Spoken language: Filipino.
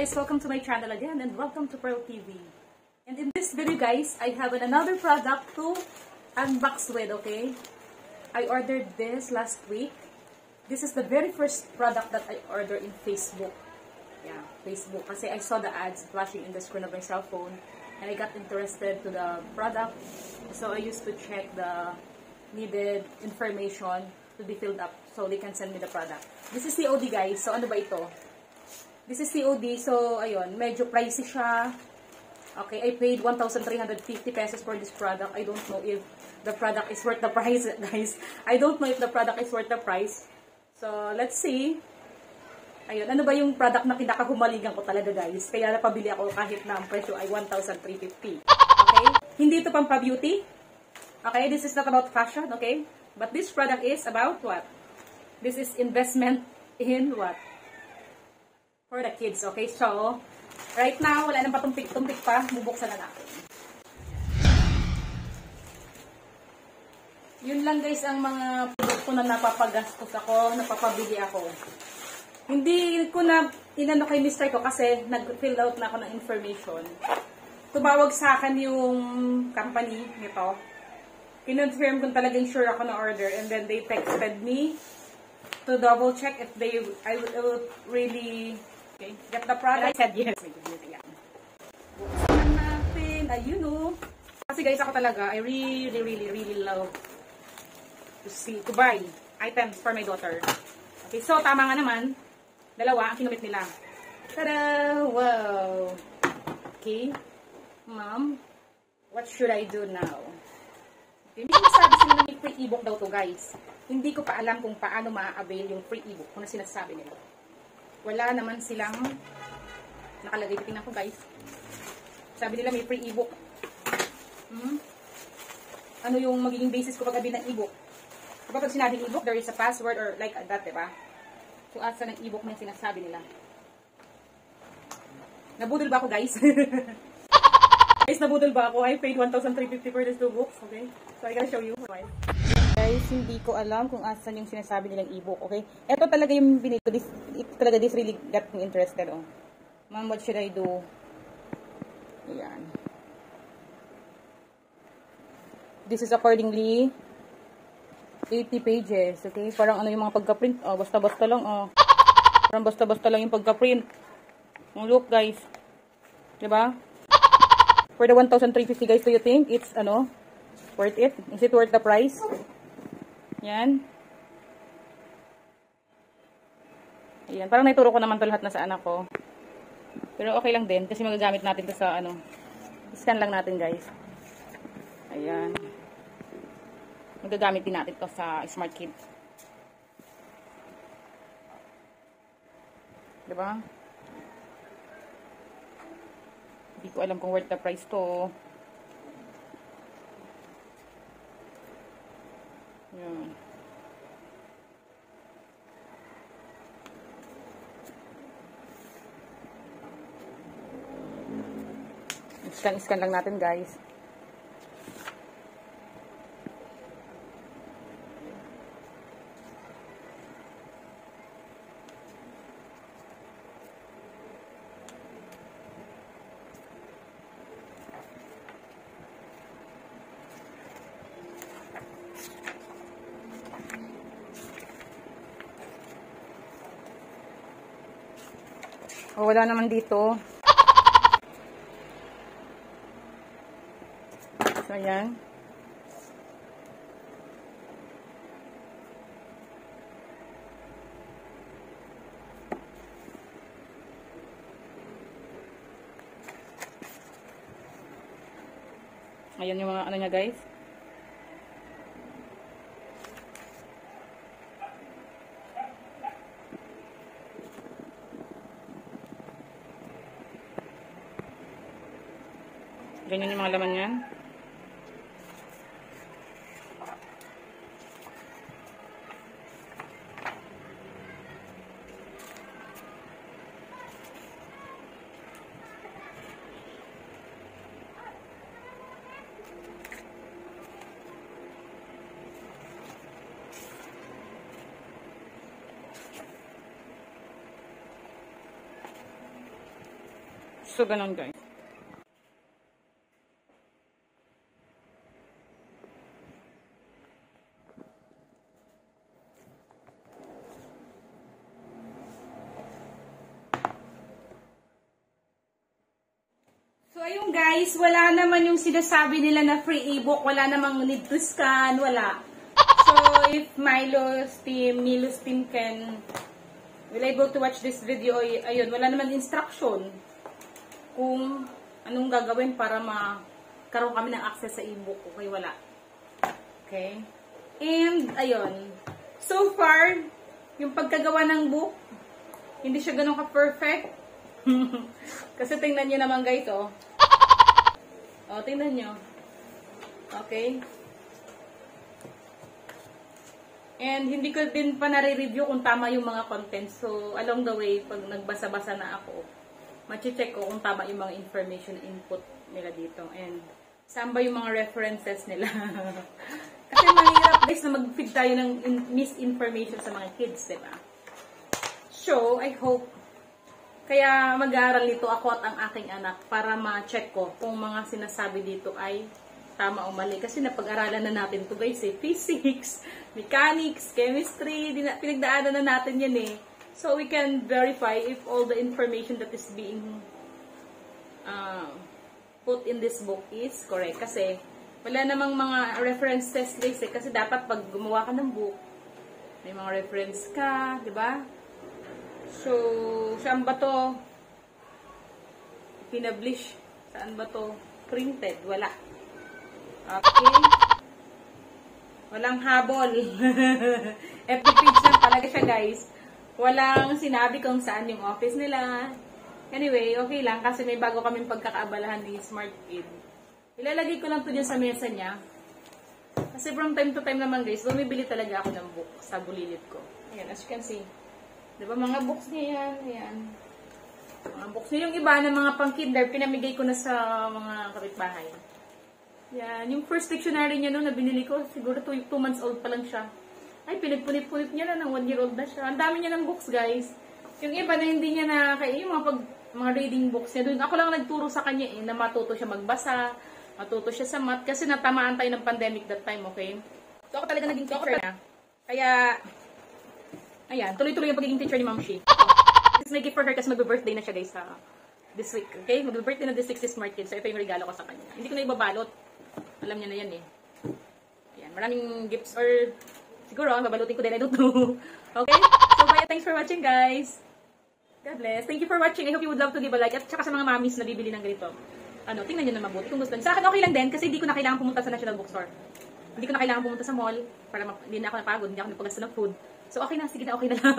guys, welcome to my channel again and welcome to Pearl TV. And in this video guys, I have another product to unbox with, okay? I ordered this last week. This is the very first product that I ordered in Facebook. Yeah, Facebook. Kasi I saw the ads flashing in the screen of my cell phone and I got interested to the product. So I used to check the needed information to be filled up so they can send me the product. This is COD guys. So ano ba ito? This is COD. So ayun, medyo pricey siya. Okay, I paid 1,350 pesos for this product. I don't know if the product is worth the price, guys. I don't know if the product is worth the price. So, let's see. Ayun, ano ba yung product na kinakahumaligan ko talaga, guys? Kaya napabili ako kahit na ang presyo ay 1,350. Okay? Hindi ito pang pa-beauty. Okay? This is not about fashion, okay? But this product is about what? This is investment in what? For the kids, okay? So, right now, wala nang patumpik-tumpik pa. Bubuksan na natin. Yun lang guys ang mga produkto na napapagastos ako, napapabili ako. Hindi ko na inano kay Mr. ko kasi nag-fill out na ako ng information. Tumawag sa akin yung company nito. Kinonfirm kung talagang sure ako na order and then they texted me to double check if I will really get the product. I said yes. Buksan natin. Ayun o. Kasi guys ako talaga, I really love to buy items for my daughter. Okay, so tama nga naman, dalawa ang kinumit nila. Tada! Wow! Okay, ma'am, what should I do now? Okay, may sinasabi sila na may free ebook daw to guys. Hindi ko pa alam kung paano ma-avail yung free ebook kung na sinasabi nila. Wala naman silang nakalagay. Tingnan ko guys. Sabi nila may free ebook. Ano yung magiging basis ko pag-avail ng ebook? Kapag sinabing ebook, there is a password or like that, diba? So, asa ng ebook na yung sinasabi nila. Nabudol ba ako, guys? Guys, nabudol ba ako? I paid 1,350 for these two books, okay? So, I gotta show you. Guys, hindi ko alam kung asan yung sinasabi nilang ebook, okay? Ito talaga yung binili ko. This really got me interested, oh. Ma'am, what should I do? Ayan. This is accordingly 80 pages, okay? Parang ano yung mga pagka-print, oh, basta-basta lang, oh. Parang basta-basta lang yung pagka-print. Oh, look, guys. Diba? For the 1,350, guys, do you think it's, ano, worth it? Is it worth the price? Yan. Ayan, parang naituro ko naman to lahat na sa anak ko. Pero okay lang din, kasi magagamit natin to sa, ano, scan lang natin, guys. Ayan. Magagamit din natin to sa Smart Kids. Diba? Hindi ko alam kung worth the price to. Yan. Scan lang natin, guys. Oh, wala naman dito. So, ayan. Ayan yung mga ano niya, guys. Ganyan yung mga laman yan. So, ganun guys. So, ayun guys, wala naman yung sinasabi nila na free ebook, wala namang need to scan, wala. So, if Milo's team will able to watch this video, ayun, wala naman instruction kung anong gagawin para makaroon kami ng access sa ebook. Okay, wala. Okay? And, ayun, so far, yung pagkagawa ng book, hindi siya ganun ka-perfect. Kasi tingnan nyo naman guys, oh. Oh, tingnan nyo. Okay. And hindi ko din pa nare-review kung tama yung mga content. So, along the way, pag nagbasa-basa na ako, machi-check ko kung tama yung mga information input nila dito. And saan ba yung mga references nila. Kasi mahirap guys na mag-feed tayo ng misinformation sa mga kids, diba? So, I hope kaya mag-aaral nito ako at ang aking anak para ma-check ko kung mga sinasabi dito ay tama o mali. Kasi napag-aralan na natin to guys eh. Physics, mechanics, chemistry, pinagdaanan na natin yan eh. So we can verify if all the information that is being put in this book is correct. Kasi wala namang mga references guys eh. Kasi dapat pag gumawa ka ng book, may mga reference ka, di ba? So, saan ba to pinablish? Saan ba to printed? Wala. Okay. Walang habol. FB page lang talaga siya, guys. Walang sinabi kung saan yung office nila. Anyway, okay lang kasi may bago kaming pagkakaabalahan ni Smart Kid. Ilalagay ko lang to dyan sa mesa niya. Kasi from time to time naman, guys, bumibili talaga ako ng book sa bulilit ko. Ayan, as you can see. Diba, mga books niya yan. Ayan. Mga books niya. Yung iba na mga pang-kinder, pinamigay ko na sa mga kapitbahay. Yan. Yung first dictionary niya noon na binili ko, siguro 2 months old pa lang siya. Ay, pinagpunit-punit niya na ng 1-year-old na siya. Ang dami niya ng books, guys. Yung iba na hindi niya na, yung mga reading books niya, doon ako lang nagturo sa kanya eh, na matuto siya magbasa, matuto siya sa math, kasi natamaan tayo ng pandemic that time, okay? So, ako talaga naging teacher na. Kaya, ayan, tuloy-tuloy yung pagiging teacher ni Ma'am Shi. This is my gift for her kasi mag-birthday na siya guys this week. Okay? Mag-birthday na this 6 is Smart Kid. So ito yung regalo ko sa kanya. Hindi ko na ibabalot. Alam niya na yan eh. Ayan, maraming gifts or siguro, babalutin ko din. I don't know. Okay? So bye. Thanks for watching guys. God bless. Thank you for watching. I hope you would love to give a like. At saka sa mga mommies na bibili ng ganito. Tingnan nyo na mabuti kung gusto nyo. Sa akin okay lang din kasi hindi ko na kailangan pumunta sa National Bookstore. Hindi ko na kailangan pumunta sa mall para hindi na ako napagod. Hindi ako napagasta ng food. So, okay na. Sige na, okay na lang.